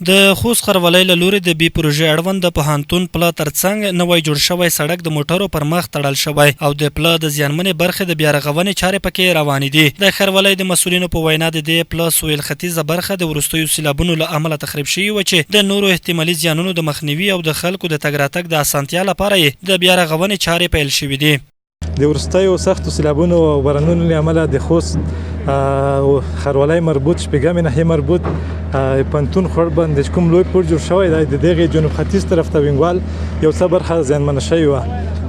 د خوست ښاروالۍ له لوري د بي پروژې اړوند د پوهنتون پله ترڅنګ نوی جوړ شوی سړک د موټرو پر مخ تړل شوی او د پله د زیانمنې برخې د بیا رغونې چارې پکې روانې دي. د ښاروالۍ د مسؤلینو په وینا د دې پله سویل ختیځه برخه د وروستیو سیلابونو له امله تخریب شوې وه چې د نورو احتمالي زیانونو د مخنیوي او د خلکو د تګ راتګ د اسانتیا لپاره یې د بیا رغونې چارې پیل شوې دي. د وروستیو سختو سیلابونو او بارانونو له امله د خوست ښاروالۍ مربوط شپږمې ناحیې مربوط پوهنتون خړ باندې کوم لوی پل جوړ شوی دی د دغې جنوب ختیځ طرف ته وینګوال یو څه برخه زیانمنه شوې وه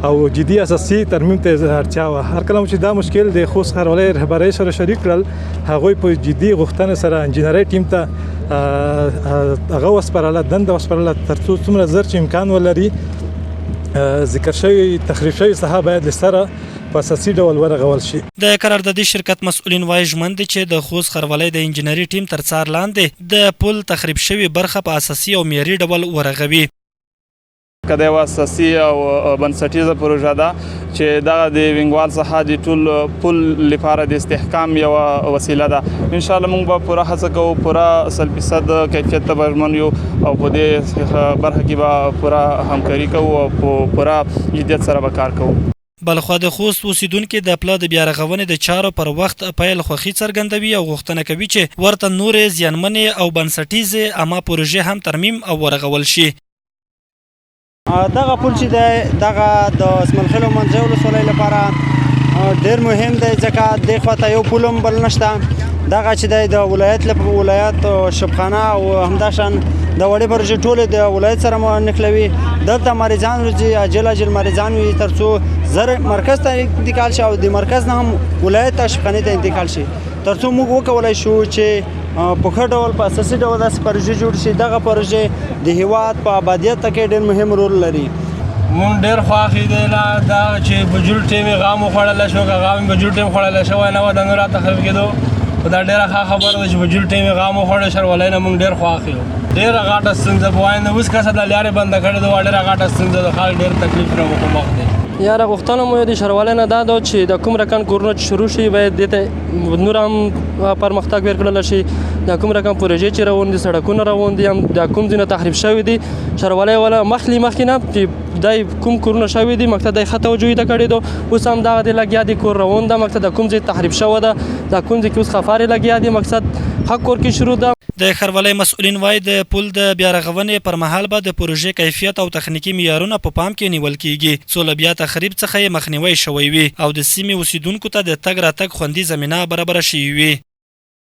او جدي اساسي ترمیم ته اړتیا وه. هر کله چې دا مشکل د خوست ښاروالۍ رهبرۍ سره شریک کړل هغوی په جدي غوښتنې سره انجینرۍ ټیم ته هغه وسپارله دنده وسپارله تر څو څومره ژر چې امکان ولري ذکر شوی تخریب شوی ساحه باید لسره په اساسي ډول ورغول شي. د قراردادي شرکت مسؤلین وایي ژمن دي چې د خوست ښاروالۍ د انجینري ټیم تر څار لاندې د پل تخریب شوی برخه په اساسي او معیاري ډول ورغوي. که دا یوه اساسي او بنسټیزه پروژه ده چې دغه د وینګوال څخه د ټول پل لپاره د استحکام یوه وسیله ده. انشاءالله موږ به پوره هڅه کوو، پوره 100% کیفیت ته به ژمن یو او په دې برخه کې به پوره همکاري کوو او په پوره جدیت سره به کار کوو. بلخوا د خوست اوسیدونکي د پله د بیا رغونې د چارو پر وخت پیل خوښي څرګندوي او غوښتنه کوي چې ورته نورې زیانمنې او بنسټیزې عامه پروژې هم ترمیم او ورغول شي. دغه پل چې دی دغه د اسماعیل خیل او منځۍ ولسوالۍ لپاره ډېر مهم دی ځکه دې خواته یو پل هم بل نشته. دغه چې دی د ولایت شبخانه او همداشان د وړې پروژې ټولې د ولایت سره نښلوي. دلته مریضان ورځي عاجل مریضان وي تر څو زر مرکز ته انتقال شي او د مرکز نه هم ولایت ته شبخانې ته انتقال شي تر څو موږ وکولی شو چې په ښه ډول په اساسي ډول داسې پروژې جوړ شي. دغه پروژې د هیواد په آبادیت کې ډېر مهم رول لري. مونږ ډېر خوښ یو دی دا چې بجوړ ټیم یې غام وخوړلی شو که غام بجوړ ټیم خوړلی شوی نه وه د نور تخریب کېدو خو دا ډېره ښه خبره ده چې بجوړ ټیم یې غام وخوړی ښاروالۍ نه مونږ ډېر خوښ یو. ډېره غټه ستونزه په وایم نه اوس کسه د لارې بنده کړې ده ډېره غټه ستونزه د خلک ډېر تکلیف نه مخامخ دی. یاره غوښتنه مو د ښاروالۍ نه دا ده چې د کوم رقم کورونه چې شروع شي باید دې ته نور هم پرمختګ ورکړلی شي. د کوم رقم پروژې چې روان دي سړکونه روان دي هم د کوم ځینې تخریب شوي دي ښاروالۍ والا مخکې نه چې دای کوم کورونه شوي دي مقصد دای ښه توجه یې ته کړې ده. اوس هم دغه د لګیا دي کور روان ده مقصد د کوم ځای تخریب شوی ده د کوم ځای کې اوس خفارې لګیا دي مقصد ښه کور کې شروع ده. د ښاروالۍ مسؤلین وایي د پل د بیا رغونې پر مهال به د پروژې کیفیت او تخنیکي معیارونه په پام کې نیول کیږي څو له بیا تخریب څخه یې مخنیوی شوی وي او د سیمې اوسیدونکو ته د تګ راتګ خوندي زمینه برابره شوې وي.